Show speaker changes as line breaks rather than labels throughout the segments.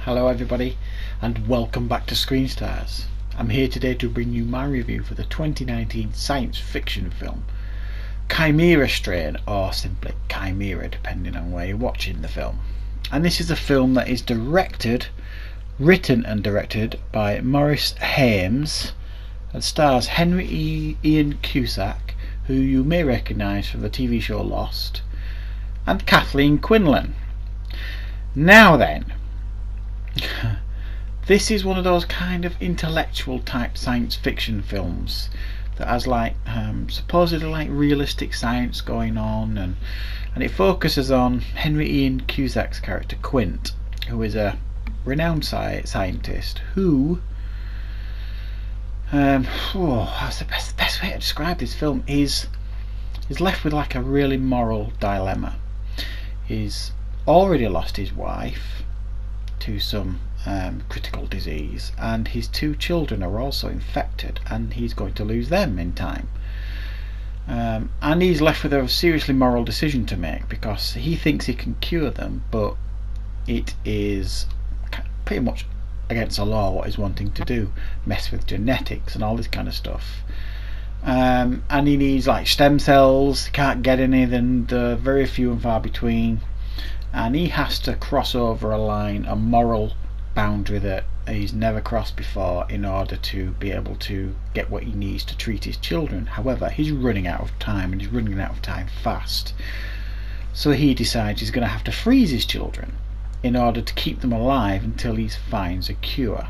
Hello everybody and welcome back to Screen Stars. I'm here today to bring you my review for the 2019 science fiction film Chimera Strain, or simply Chimera depending on where you're watching the film. And this is a film that is written and directed by Maurice Hames and stars Ian Cusack, who you may recognise from the TV show Lost, and Kathleen Quinlan. Now then, this is one of those kind of intellectual type science fiction films that has supposedly like realistic science going on, and it focuses on Ian Cusack's character Quint, who is a renowned scientist who that's the best way to describe this film is left with like a really moral dilemma. He's already lost his wife to some critical disease, and his two children are also infected, and he's going to lose them in time. And he's left with a seriously moral decision to make, because he thinks he can cure them, but it is pretty much against the law what he's wanting to do, mess with genetics and all this kind of stuff. And he needs like stem cells, can't get any, then they're very few and far between, and he has to cross over a moral boundary that he's never crossed before in order to be able to get what he needs to treat his children. However, he's running out of time, and he's running out of time fast, so he decides he's going to have to freeze his children in order to keep them alive until he finds a cure.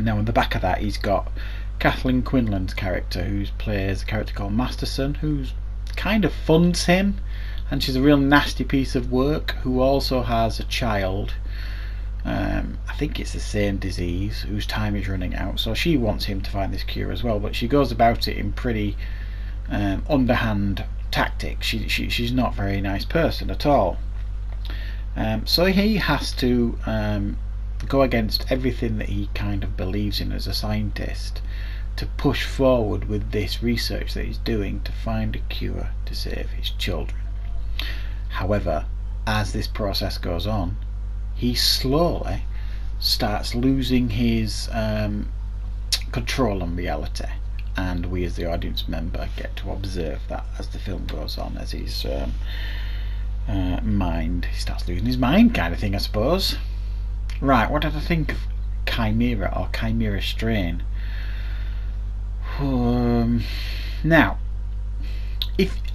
Now in the back of that he's got Kathleen Quinlan's character, who plays a character called Masterson, who kind of funds him, and she's a real nasty piece of work, who also has a child, I think it's the same disease, whose time is running out, so she wants him to find this cure as well, but she goes about it in pretty underhand tactics. She's not a very nice person at all. So he has to go against everything that he kind of believes in as a scientist to push forward with this research that he's doing to find a cure to save his children. However, as this process goes on, he slowly starts losing his control on reality, and we as the audience member get to observe that as the film goes on, as his he starts losing his mind, kind of thing, I suppose. Right, what did I think of Chimera, or Chimera Strain? Now,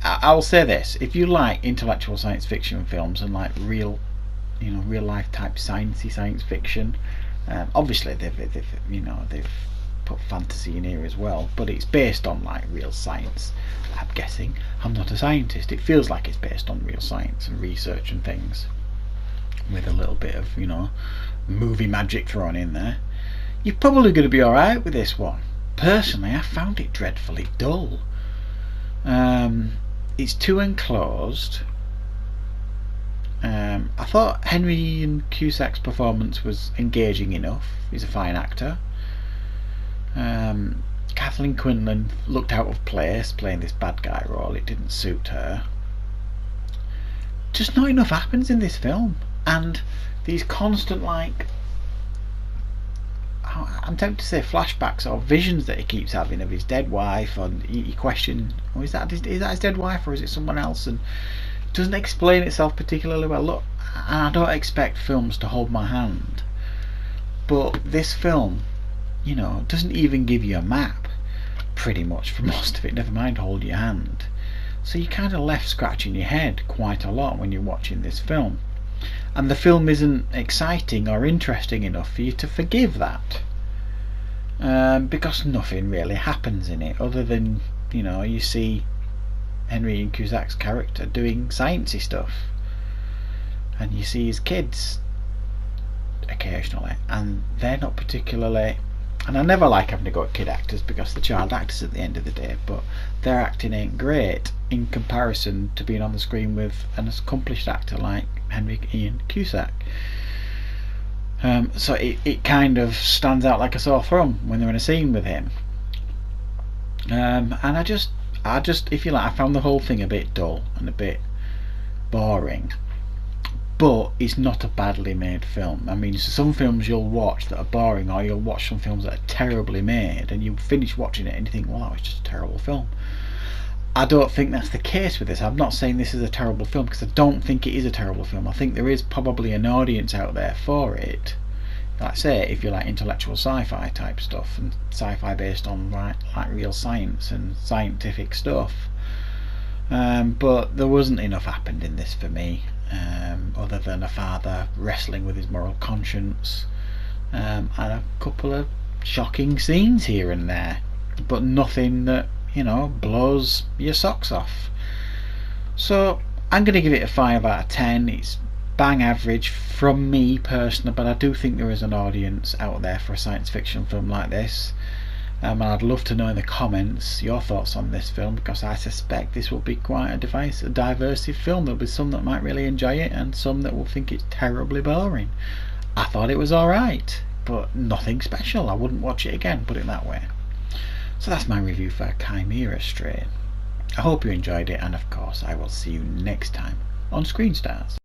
I'll say this: if you like intellectual science fiction films and like real life type science fiction, obviously they've put fantasy in here as well, but it's based on like real science. I'm guessing, I'm not a scientist, it feels like it's based on real science and research and things, with a little bit of movie magic thrown in there. You're probably going to be alright with this one. Personally, I found it dreadfully dull. It's too enclosed. I thought Ian Cusack's performance was engaging enough. He's a fine actor. Kathleen Quinlan looked out of place playing this bad guy role. It didn't suit her. Just not enough happens in this film, and these constant I'm tempted to say flashbacks or visions that he keeps having of his dead wife, and he questions, is that his dead wife or is it someone else, and it doesn't explain itself particularly well. Look, I don't expect films to hold my hand, but this film doesn't even give you a map pretty much for most of it, never mind hold your hand. So you're kind of left scratching your head quite a lot when you're watching this film, and the film isn't exciting or interesting enough for you to forgive that, because nothing really happens in it other than you see Ian Cusack's character doing sciencey stuff, and you see his kids occasionally, and they're not particularly, and I never like having to go at kid actors because they're child actors at the end of the day, but their acting ain't great in comparison to being on the screen with an accomplished actor like Ian Cusack. So it kind of stands out like a sore thumb when they're in a scene with him. And I just, if you like, I found the whole thing a bit dull and a bit boring. but it's not a badly made film. I mean, some films you'll watch that are boring, or you'll watch some films that are terribly made, and you finish watching it and you think, well, that was just a terrible film. I don't think that's the case with this. I'm not saying this is a terrible film, because I don't think it is a terrible film. I think there is probably an audience out there for it. Like, say, if you like intellectual sci-fi type stuff, and sci-fi based on like real science and scientific stuff. But there wasn't enough happened in this for me, other than a father wrestling with his moral conscience, and a couple of shocking scenes here and there, but nothing that, you know, blows your socks off. So I'm going to give it a 5 out of 10. It's bang average from me personally, but I do think there is an audience out there for a science fiction film like this. And I'd love to know in the comments your thoughts on this film, because I suspect this will be quite a diverse film. There'll be some that might really enjoy it, and some that will think it's terribly boring. I thought it was alright, but nothing special. I wouldn't watch it again, put it that way. So that's my review for Chimera Strain. I hope you enjoyed it, and of course I will see you next time on Screen Stars.